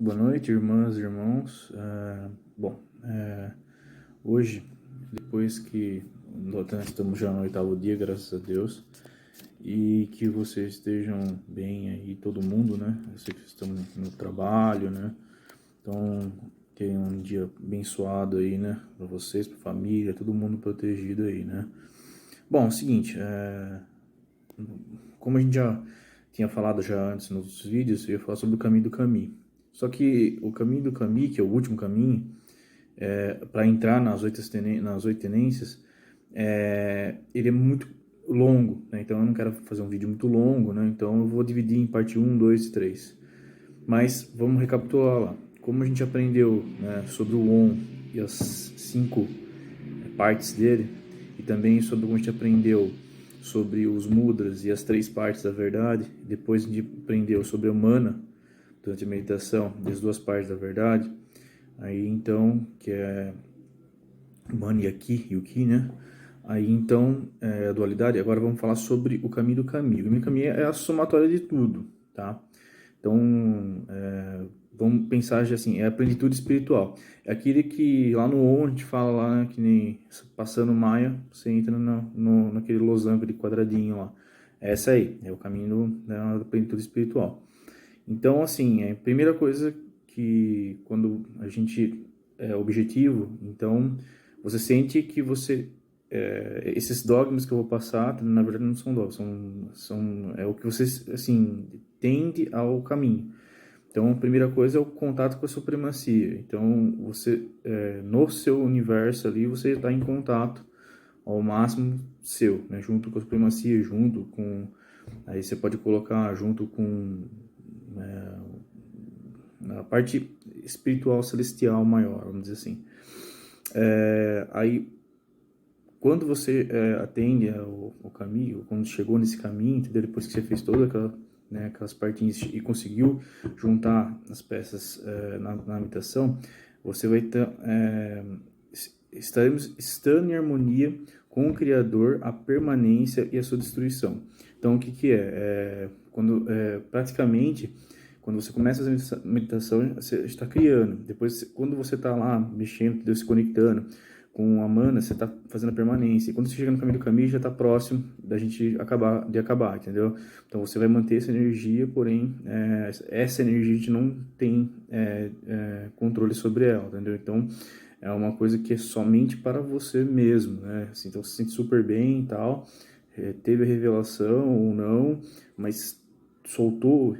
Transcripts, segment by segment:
Boa noite, irmãs e irmãos. Hoje, depois que nós estamos já no oitavo dia, graças a Deus, e que vocês estejam bem aí, todo mundo, né? Eu sei que vocês estão no trabalho, né? Então, tenham um dia abençoado aí, né? Para vocês, para família, todo mundo protegido aí, né? Bom, é o seguinte, como a gente já tinha falado já antes nos vídeos, eu ia falar sobre o caminho do caminho. Só que o caminho do caminho, que é o último caminho, para entrar nas oito tenências, ele é muito longo, né? Então eu não quero fazer um vídeo muito longo, né? Então eu vou dividir em parte 1, 2 e 3. Mas vamos recapitular lá. Como a gente aprendeu, né, sobre o ON e as 5 partes dele, e também sobre como a gente aprendeu sobre os mudras e as 3 partes da verdade, depois a gente aprendeu sobre a mana durante a meditação, das 2 partes da verdade, aí então, que é Mana e o Ki, né? Aí então, a dualidade. Agora vamos falar sobre o caminho do caminho. O caminho do caminho é a somatória de tudo, tá? Então, vamos pensar assim, é a plenitude espiritual. É aquele que lá no On a gente fala lá, né, que nem passando Maia, você entra naquele losango de quadradinho lá. Essa aí, é o caminho da plenitude espiritual. Então, assim, a primeira coisa que quando a gente é objetivo, então você sente que esses dogmas que eu vou passar, na verdade não são dogmas, é o que você, assim, tende ao caminho. Então, a primeira coisa é o contato com a supremacia. Então, você, no seu universo ali, você está em contato ao máximo seu, né? Junto com a supremacia, junto com... Aí você pode colocar junto com a parte espiritual celestial maior, vamos dizer assim. Aí, quando você atende ao caminho, quando chegou nesse caminho, entendeu? Depois que você fez toda aquelas partinhas e conseguiu juntar as peças na meditação, você vai estaremos estando em harmonia com o Criador, a permanência e a sua destruição. Então, o que que é? Praticamente, quando você começa a meditação, você está criando. Depois, quando você está lá mexendo, se conectando com a mana, você está fazendo a permanência. E quando você chega no caminho do caminho, já está próximo da gente acabar, entendeu? Então você vai manter essa energia, porém, essa energia a gente não tem controle sobre ela, entendeu? Então é uma coisa que é somente para você mesmo, né? Assim, então você se sente super bem e tal, teve a revelação ou não, mas soltou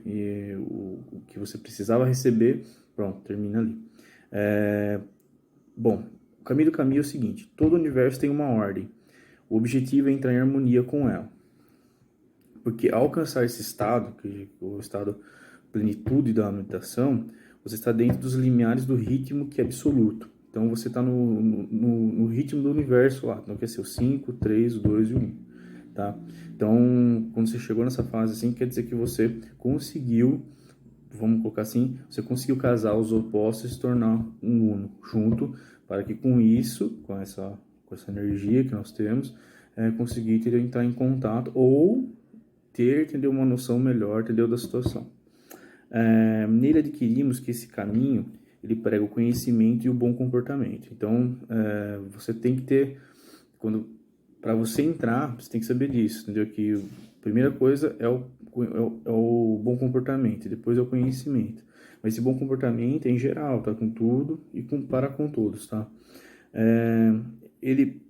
o que você precisava receber, pronto, termina ali. Bom, o caminho do caminho é o seguinte: todo o universo tem uma ordem. O objetivo é entrar em harmonia com ela. Porque ao alcançar esse estado, que é o estado plenitude da meditação, você está dentro dos limiares do ritmo que é absoluto. Então você está no ritmo do universo lá, então quer ser o 5, 3, 2 e 1. Tá? Então, quando você chegou nessa fase assim, quer dizer que você conseguiu, vamos colocar assim, você conseguiu casar os opostos e se tornar um uno junto, para que com isso, com essa energia que nós temos, conseguir entrar em contato ou ter, entendeu, uma noção melhor, entendeu, da situação. Nele adquirimos que esse caminho, ele prega o conhecimento e o bom comportamento. Então, você tem que ter, para você entrar, você tem que saber disso, entendeu? Que a primeira coisa é o bom comportamento, e depois é o conhecimento. Mas esse bom comportamento é em geral, tá? Com tudo e para com todos, tá? Ele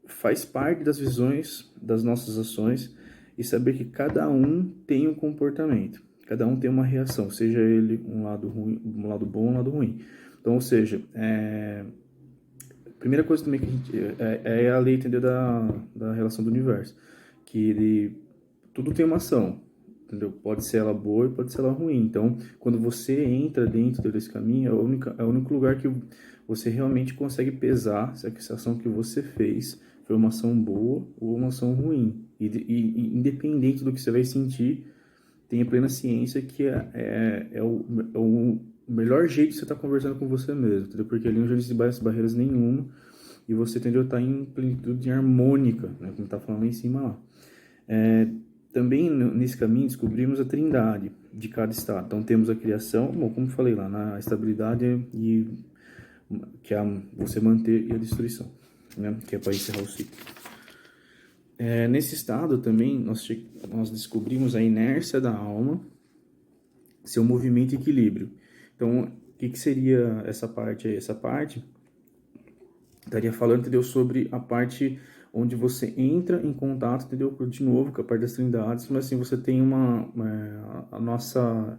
faz parte das visões das nossas ações e saber que cada um tem um comportamento, cada um tem uma reação, seja ele um lado ruim, um lado bom, um lado ruim. Então, ou seja, a primeira coisa também que a gente é a lei, entendeu, da relação do universo, que tudo tem uma ação, entendeu? Pode ser ela boa e pode ser ela ruim. Então, quando você entra dentro desse caminho, é o único lugar que você realmente consegue pesar se a ação que você fez foi uma ação boa ou uma ação ruim. E independente do que você vai sentir, tenha plena ciência que é o melhor jeito de você estar conversando com você mesmo, entendeu? Porque ali não existe barreiras nenhuma e você, entendeu, tá em plenitude harmônica, né? Como tá falando lá em cima lá. também nesse caminho descobrimos a trindade de cada estado. Então temos a criação, bom, como falei lá, na estabilidade e que é você manter e a destruição, né? Que é para encerrar o ciclo. Nesse estado também nós descobrimos a inércia da alma, seu movimento e equilíbrio. Então, o que seria essa parte aí? Essa parte estaria falando, entendeu, sobre a parte onde você entra em contato, entendeu, de novo, com a parte das trindades, mas assim, você tem a nossa,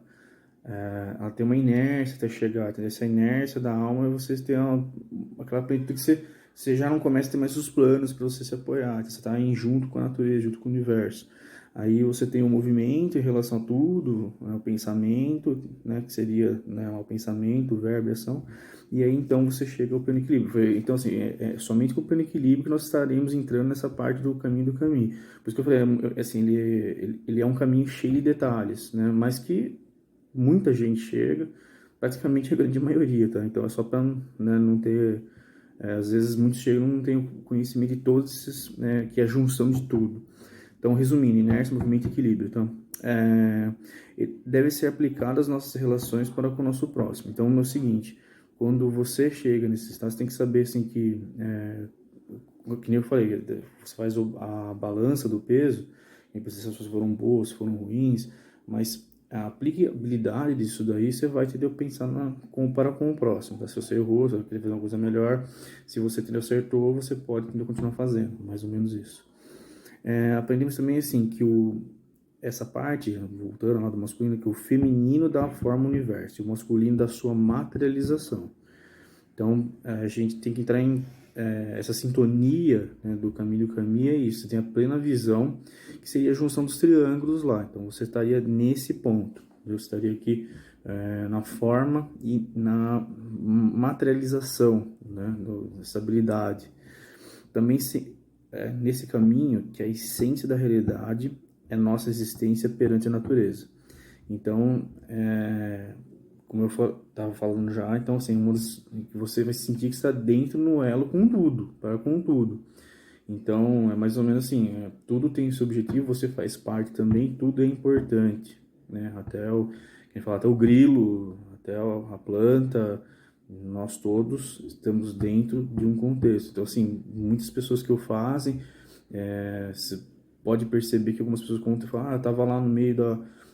ela tem uma inércia até chegar, entendeu? Essa inércia da alma, vocês têm aquela plenitude que você já não começa a ter mais os planos para você se apoiar, você está junto com a natureza, junto com o universo. Aí você tem o movimento em relação a tudo, né, o pensamento, né, que seria, né, o pensamento, o verbo e a ação, e aí então você chega ao pleno equilíbrio. Então, assim, somente com o pleno equilíbrio que nós estaremos entrando nessa parte do caminho do caminho. Por isso que eu falei, assim, ele é um caminho cheio de detalhes, né, mas que muita gente chega, praticamente a grande maioria, tá? Então é só para, né, não ter... às vezes muitos chegam e não têm o conhecimento de todos esses, né, que é a junção de tudo. Então, resumindo, inércia, movimento e equilíbrio. Então, deve ser aplicado às nossas relações para com o nosso próximo. Então, é o seguinte, quando você chega nesse estado, você tem que saber, assim, que nem eu falei, você faz a balança do peso, e se as pessoas foram boas, foram ruins, mas a aplicabilidade disso daí, você vai, entendeu, pensar comparar com o próximo, tá? Se você errou, você vai querer fazer uma coisa melhor, se você, entendeu, acertou, você pode, entendeu, continuar fazendo, mais ou menos isso. Aprendemos também, assim, que essa parte, voltando lá do masculino, que o feminino dá a forma ao universo, e o masculino dá a sua materialização. Então, a gente tem que entrar em essa sintonia, né, do caminho do caminho, é isso, você tem a plena visão, que seria a junção dos triângulos lá. Então, você estaria nesse ponto, você estaria aqui na forma e na materialização, né, da estabilidade. Também nesse caminho que a essência da realidade é nossa existência perante a natureza. Então, como eu estava falando já, então assim, você vai sentir que está dentro no elo com tudo, para com tudo. Então, é mais ou menos assim, tudo tem seu objetivo, você faz parte também, tudo é importante, né? Até o grilo, até a planta, nós todos estamos dentro de um contexto. Então, assim, muitas pessoas que o fazem, você pode perceber que algumas pessoas contam e falam, eu estava lá no meio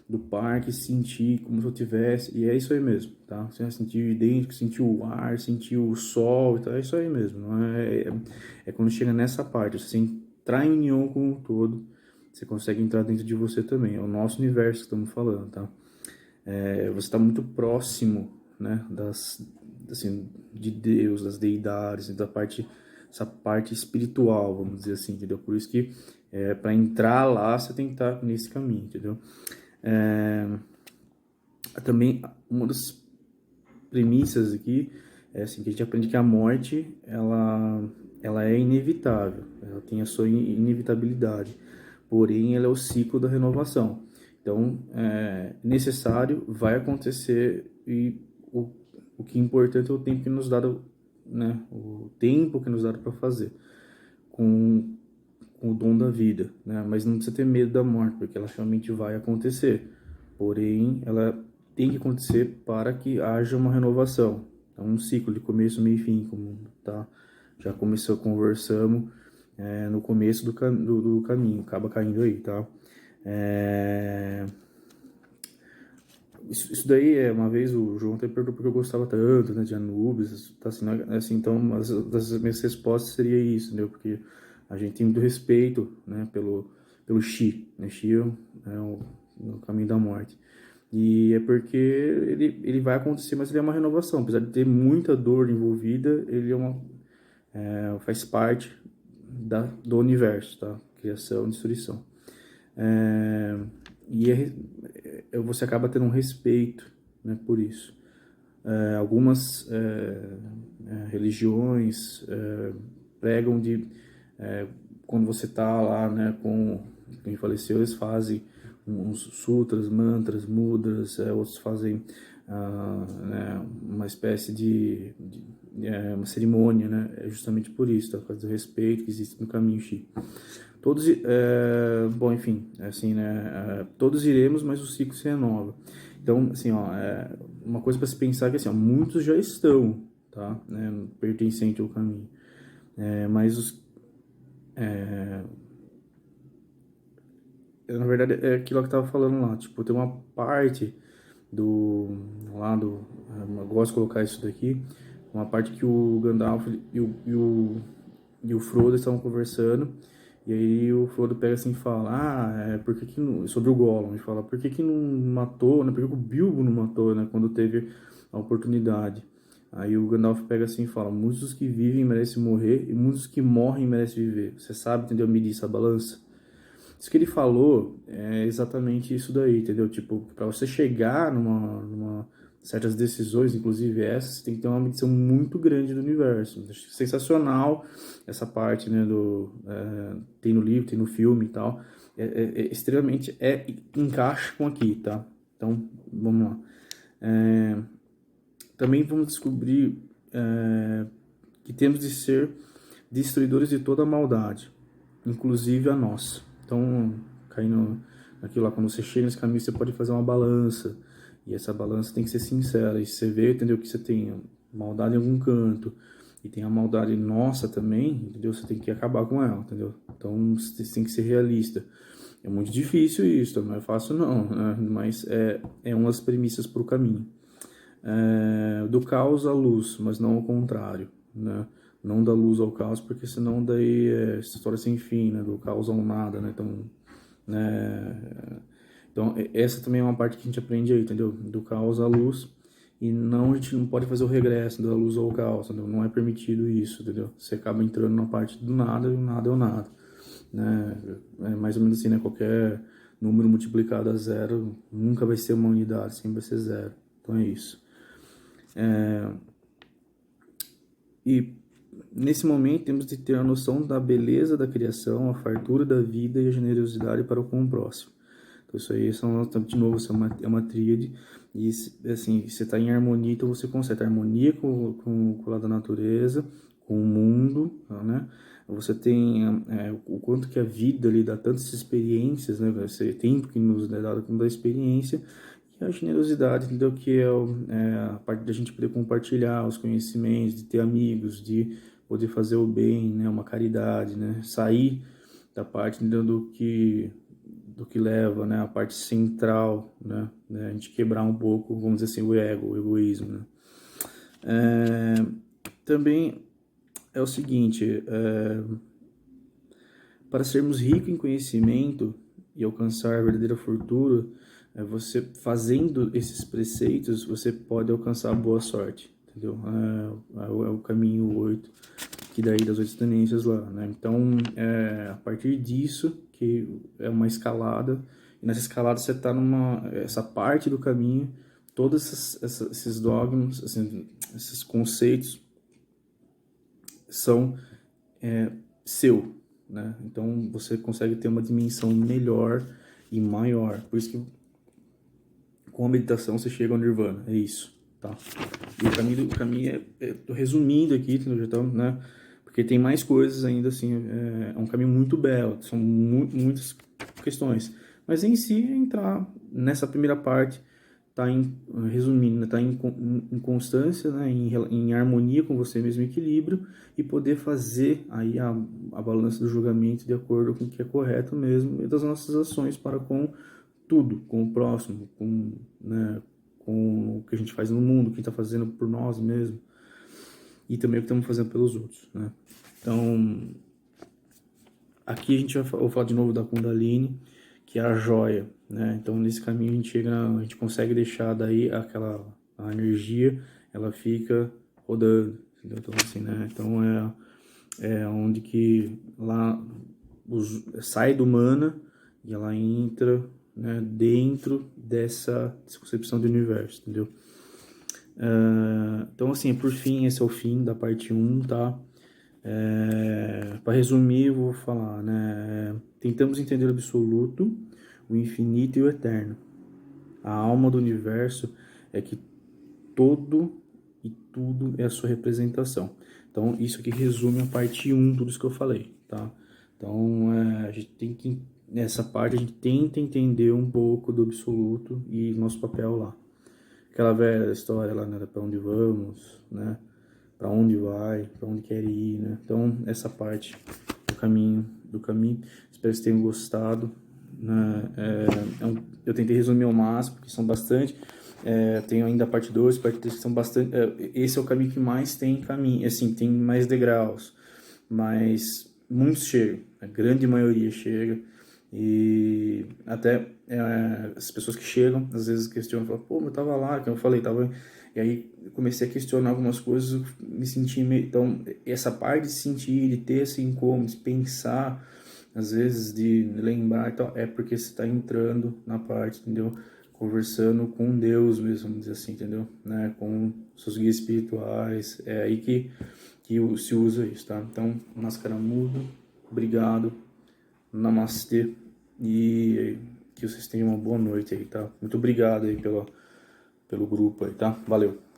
do parque, senti como se eu tivesse, e é isso aí mesmo, tá? Você sentiu idêntico, sentiu o ar, sentiu o sol, então é isso aí mesmo, não é quando chega nessa parte, você entrar em união com o todo, você consegue entrar dentro de você também, é o nosso universo que estamos falando, tá? Você está muito próximo, né, assim, de Deus, das deidades, essa parte espiritual, vamos dizer assim, entendeu? Por isso que para entrar lá você tem que estar nesse caminho, entendeu? Também uma das premissas aqui é assim, que a gente aprende que a morte ela é inevitável, ela tem a sua inevitabilidade, porém ela é o ciclo da renovação. Então, necessário, vai acontecer, e o que é importante é o tempo que nos dá, né, o tempo que nos dá para fazer com o dom da vida, né? Mas não precisa ter medo da morte, porque ela realmente vai acontecer. Porém, ela tem que acontecer para que haja uma renovação. É um ciclo de começo, meio e fim, como tá? Já conversamos no começo do caminho, acaba caindo aí, tá? Isso daí, uma vez o João até perguntou porque eu gostava tanto, né, de Anubis, tá assim, então uma das minhas respostas seria isso, entendeu? Porque a gente tem muito respeito, né, pelo Xi, né? Xi é o caminho da morte. E é porque ele vai acontecer, mas ele é uma renovação. Apesar de ter muita dor envolvida, ele faz parte do universo, tá? Criação e destruição. Você acaba tendo um respeito, né, por isso. Algumas religiões pregam quando você está lá, né, com quem faleceu, eles fazem uns sutras, mantras, mudras, outros fazem né, uma espécie de uma cerimônia, né? É justamente por isso, tá? Por causa do respeito que existe no caminho Xi. Todos, bom, enfim, assim, né? Todos iremos, mas o ciclo se renova. Então, assim, ó, uma coisa para se pensar é que, assim, ó, muitos já estão, tá? Né, pertencente ao caminho. Mas na verdade, é aquilo que eu tava falando lá, tipo, tem uma parte do lado, eu gosto de colocar isso daqui, uma parte que o Gandalf e o Frodo estavam conversando, e aí o Frodo pega assim e fala, por que que não, sobre o Gollum, e fala, por que que não matou, né, por que que o Bilbo não matou, né, quando teve a oportunidade. Aí o Gandalf pega assim e fala, muitos que vivem merecem morrer, e muitos que morrem merecem viver. Você sabe, entendeu, medir essa balança? Isso que ele falou é exatamente isso daí, entendeu? Tipo, para você chegar numa certas decisões, inclusive essas, você tem que ter uma medição muito grande do universo. Acho sensacional essa parte, né, tem no livro, tem no filme e tal. Extremamente, encaixa com aqui, tá? Então, vamos lá. Também vamos descobrir que temos de ser destruidores de toda a maldade, inclusive a nossa. Então, caindo naquilo lá, quando você chega nesse caminho, você pode fazer uma balança. E essa balança tem que ser sincera. E você vê, entendeu, que você tem maldade em algum canto. E tem a maldade nossa também, entendeu? Você tem que acabar com ela, entendeu? Então, você tem que ser realista. É muito difícil isso, não é fácil não, né? Mas é uma das premissas para o caminho. Do caos à luz, mas não ao contrário, né? Não da luz ao caos, porque senão daí é história sem fim, né? Do caos ao nada, né? Então, essa também é uma parte que a gente aprende aí, entendeu? Do caos à luz, e não, a gente não pode fazer o regresso da luz ao caos, entendeu? Não é permitido isso, entendeu? Você acaba entrando na parte do nada, e o nada é o nada, né? É mais ou menos assim, né? Qualquer número multiplicado a zero nunca vai ser uma unidade, sempre vai ser zero. Então é isso. E nesse momento temos de ter a noção da beleza da criação, a fartura da vida e a generosidade para com o próximo. Então isso aí, de novo, isso é uma tríade. E assim, você está em harmonia, então você consegue harmonia com o lado da natureza, com o mundo, né? Você tem o quanto que a vida lhe dá tantas experiências, né? Esse tempo que nos é dado como da experiência, e a generosidade, entendeu? Que é a parte da gente poder compartilhar os conhecimentos, de ter amigos, de poder fazer o bem, né? Uma caridade, né? Sair da parte, entendeu? Do que leva, né? A parte central, né? A gente quebrar um pouco, vamos dizer assim, o ego, o egoísmo, né? Também é o seguinte, para sermos ricos em conhecimento e alcançar a verdadeira fortuna, você fazendo esses preceitos, você pode alcançar a boa sorte, entendeu? É o caminho 8, que daí das 8 tendências lá, né? Então, a partir disso, que é uma escalada, e nessa escalada você está essa parte do caminho, todos esses dogmas, assim, esses conceitos são seu, né? Então você consegue ter uma dimensão melhor e maior. Por isso que com a meditação você chega ao nirvana, é isso, tá? E o caminho tô resumindo aqui, já estamos, né? Porque tem mais coisas ainda assim, é um caminho muito belo, são muitas questões. Mas em si, entrar nessa primeira parte, tá resumindo, né, tá em constância, né, em harmonia com você mesmo, em equilíbrio, e poder fazer aí a balança do julgamento de acordo com o que é correto mesmo, e das nossas ações para com tudo, com o próximo, né, com o que a gente faz no mundo, o que está fazendo por nós mesmos, e também o que estamos fazendo pelos outros, né. Então, aqui a gente vou falar de novo da Kundalini, que é a joia, né? Então nesse caminho a gente consegue deixar daí a energia, ela fica rodando, entendeu? Então assim, né? Então é onde que lá sai do mana e ela entra, né, dentro dessa concepção do universo, entendeu? Então assim, por fim, esse é o fim da parte 1, tá? Para resumir, eu vou falar, né? Tentamos entender o absoluto, o infinito e o eterno. A alma do universo é que todo e tudo é a sua representação. Então, isso aqui resume a parte 1, tudo isso que eu falei, tá? Então, a gente tem que, nessa parte, a gente tenta entender um pouco do absoluto e nosso papel lá. Aquela velha história lá, né, para onde vamos, né? Para onde vai, para onde quer ir, né? Então, essa parte do caminho, espero que vocês tenham gostado, né? Eu tentei resumir ao máximo, porque são bastante. Tenho ainda a parte 2, parte 3 que são bastante. Esse é o caminho que mais tem caminho, assim, tem mais degraus, mas muitos chegam, a grande maioria chega, e até as pessoas que chegam às vezes questionam, falam, pô, eu tava lá, como eu falei, tava. E aí eu comecei a questionar algumas coisas, eu me senti meio. Então, essa parte de sentir, de ter esse incômodo, de pensar, às vezes de lembrar e tal, é porque você está entrando na parte, entendeu? Conversando com Deus mesmo, vamos dizer assim, entendeu? Né? Com seus guias espirituais, é aí que se usa isso, tá? Então, máscara muda, obrigado, namastê, e que vocês tenham uma boa noite aí, tá? Muito obrigado aí pelo grupo aí, tá? Valeu!